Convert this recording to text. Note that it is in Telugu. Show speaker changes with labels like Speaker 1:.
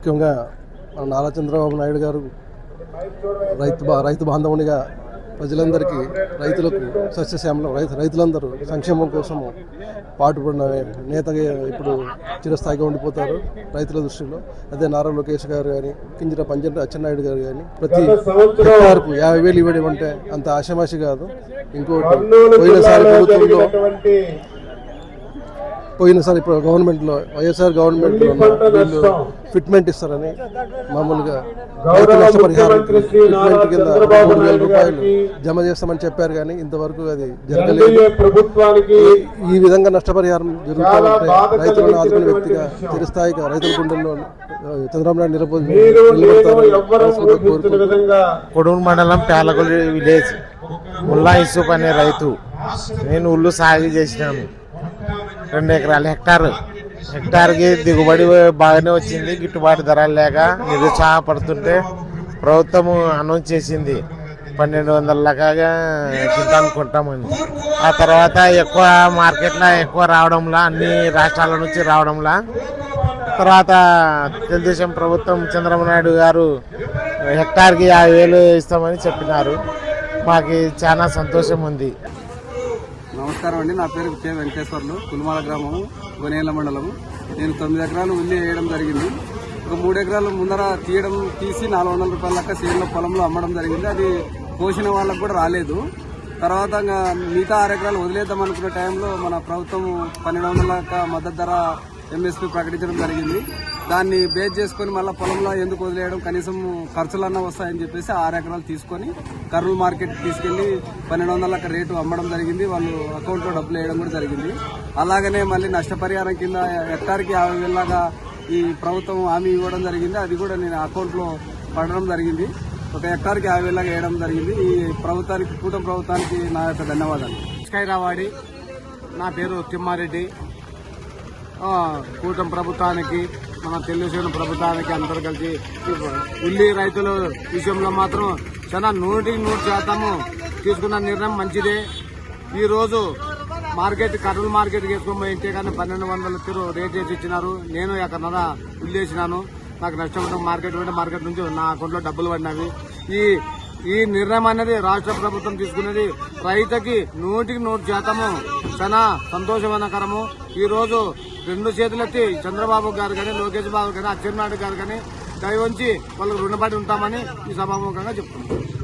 Speaker 1: ముఖ్యంగా మన నారా చంద్రబాబు నాయుడు గారు రైతు బాంధవునిగా ప్రజలందరికీ రైతులకు సస్యశ్యామలం రైతులందరూ సంక్షేమం కోసము పాటుపడిన నేతగా ఇప్పుడు చిరస్థాయిగా ఉండిపోతారు రైతుల దృష్టిలో. అదే నారా లోకేష్ గారు కానీ కింజర పంజర అచ్చెన్నాయుడు గారు కానీ ప్రతి హెక్టార్కు 50,000 ఇవ్వడం అంటే అంత ఆషామాషి కాదు. ఇంకోటి పోయినసారి ఇప్పుడు గవర్నమెంట్లో వైఎస్ఆర్ గవర్నమెంట్లో ఫిట్మెంట్ ఇస్తారని మామూలుగా రైతు నష్టపరిహారం ఫిట్మెంట్ కింద 3,000 రూపాయలు జమ చేస్తామని చెప్పారు, కానీ ఇంతవరకు అది జరగలేదు. ఈ విధంగా నష్టపరిహారం జరుగుతుంటే రైతులను ఆదుకునే వ్యక్తిగా చిరస్థాయిగా రైతుల గుండెల్లో చంద్రబాబు నాయుడు
Speaker 2: కొడూరు మండలం పేలగొల్లి విలేజ్ ముల్లా యూసుఫ్ అనే రైతు. నేను ఉల్లు సాగు చేసినాను. 2 ఎకరాలు హెక్టార్కి దిగుబడి బాగానే వచ్చింది. గిట్టుబాటు ధరలు లేక నిరుత్సాహపడుతుంటే ప్రభుత్వం అనౌన్స్ చేసింది 1,200 లెక్కగా కింటాలు కొంటామని. ఆ తర్వాత ఎక్కువ మార్కెట్లో ఎక్కువ రావడంలా, అన్ని రాష్ట్రాల నుంచి రావడంలా, తర్వాత తెలుగుదేశం ప్రభుత్వం చంద్రబాబు నాయుడు గారు హెక్టార్కి 50,000 ఇస్తామని చెప్పినారు. మాకు చాలా సంతోషం ఉంది.
Speaker 3: నమస్కారం అండి. నా పేరు కె వెంకటేశ్వర్లు, కుల్మాల గ్రామము, గొనేల మండలము. నేను 9 ఎకరాలు ఉల్లి వేయడం జరిగింది. ఒక 3 ఎకరాలు ముందర తీసి 400 రూపాయల లెక్క సేల్లో పొలంలో అమ్మడం జరిగింది. అది కోసిన వాళ్ళకు కూడా రాలేదు. తర్వాత మిగతా 6 ఎకరాలు వదిలేద్దాం అనుకున్న టైంలో మన ప్రభుత్వం 1,200 లెక్క మద్దతు ధర ఎంఎస్పీ ప్రకటించడం జరిగింది. దాన్ని బేస్ చేసుకుని మళ్ళీ పొలంలో ఎందుకు వదిలేయడం, కనీసం ఖర్చులన్నా వస్తాయని చెప్పేసి 6 ఎకరాలు తీసుకొని కర్నూలు మార్కెట్ తీసుకెళ్లి 1,200 లెక్క రేటు అమ్మడం జరిగింది. వాళ్ళు అకౌంట్లో డబ్బులు వేయడం కూడా జరిగింది. అలాగనే మళ్ళీ నష్టపరిహారం కింద హెక్టార్కి 50,000 లాగా ఈ ప్రభుత్వం హామీ ఇవ్వడం జరిగింది. అది కూడా నేను అకౌంట్లో పడడం జరిగింది. ఒక హెక్టార్కి 50,000 లాగా వేయడం జరిగింది. ఈ ప్రభుత్వానికి, కూటమి ప్రభుత్వానికి నా యొక్క ధన్యవాదాలు.
Speaker 4: స్కైరావాడి, నా పేరు తిమ్మారెడ్డి. కూటమి ప్రభుత్వానికి, మన తెలుగుదేశం ప్రభుత్వానికి అందరూ కలిసి ఉల్లి రైతుల విషయంలో మాత్రం చాలా 100% తీసుకున్న నిర్ణయం మంచిదే. ఈ రోజు కర్నూలు మార్కెట్కి వేసుకొని పోయి ఇంటే కానీ 1,200 రేట్ చేసి ఇచ్చినారు. నేను ఎక్కడన్నర ఉల్లి వేసినాను. నాకు నష్టం మార్కెట్ నుంచి నా అకౌంట్లో డబ్బులు పడినవి. ఈ నిర్ణయం అనేది రాష్ట్ర ప్రభుత్వం తీసుకునేది రైతుకి 100% చాలా సంతోషకరము. ఈ రోజు 2 చేతులెత్తి చంద్రబాబు గారు కానీ, లోకేష్ బాబు కానీ, అచ్చెన్నాయుడు గారు కానీ దయ ఉంచి వాళ్ళకు రుణపడి ఉంటామని ఈ సభాముఖంగా చెప్తున్నాను.